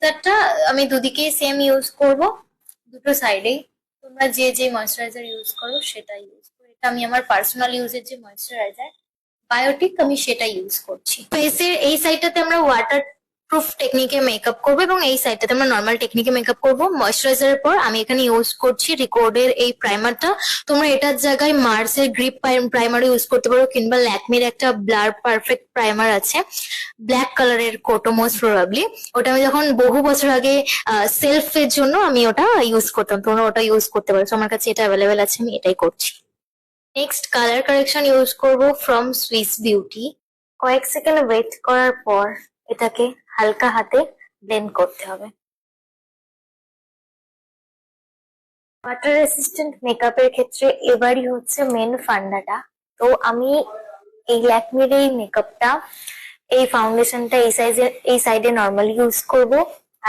ময়েশ্চারাইজারটা আমি দুদিকেই same use করব, দুটো সাইডেই। তোমরা যে যে ময়েশ্চারাইজার ইউজ করো সেটা ইউজ করো। এটা আমি আমার পার্সোনাল ইউজের যে ময়েশ্চারাইজার বায়োটিক, আমি সেটা ইউজ করছি। ফেসের এই সাইডটাতে আমরা ওয়াটার প্রুফ টেকনিকে মেকআপ করবো এবং এই সাইডটাতে আমরা নর্মাল টেকনিকে মেকআপ করবো। ময়েশ্চারাইজারের পর আমি এখানে ইউজ করছি রিকর্ডের এই প্রাইমারটা। তোমরা এটার জায়গায় মার্সের গ্রিপ প্রাইমার ইউজ করতে পারো, কিংবা ল্যাকমির একটা ব্লার পারফেক্ট প্রাইমার আছে ব্ল্যাক কালারের কোটো মোস্ট প্রবাবলি। ওটা আমি যখন বহু বছর আগে সেলফের জন্য আমি ওটা ইউজ করতাম, তোমরা ওটা ইউজ করতে পারো। আমার কাছে এটা অ্যাভেলেবেল আছে, আমি এটাই করছি। নেক্সট কালার কারেকশন ইউজ করব ফ্রম সুইস বিউটি। কয়েক সেকেন্ড ওয়েট করার পর এটাকে হালকা হাতে ব্লেন্ড করতে হবে। ওয়াটার রেসিস্ট্যান্ট মেকআপের ক্ষেত্রে এবারই হচ্ছে মেন ফান্ডাটা। তো আমি এই ল্যাকমির এই মেকআপটা, এই ফাউন্ডেশনটা এই সাইডে নর্মালি ইউজ করব।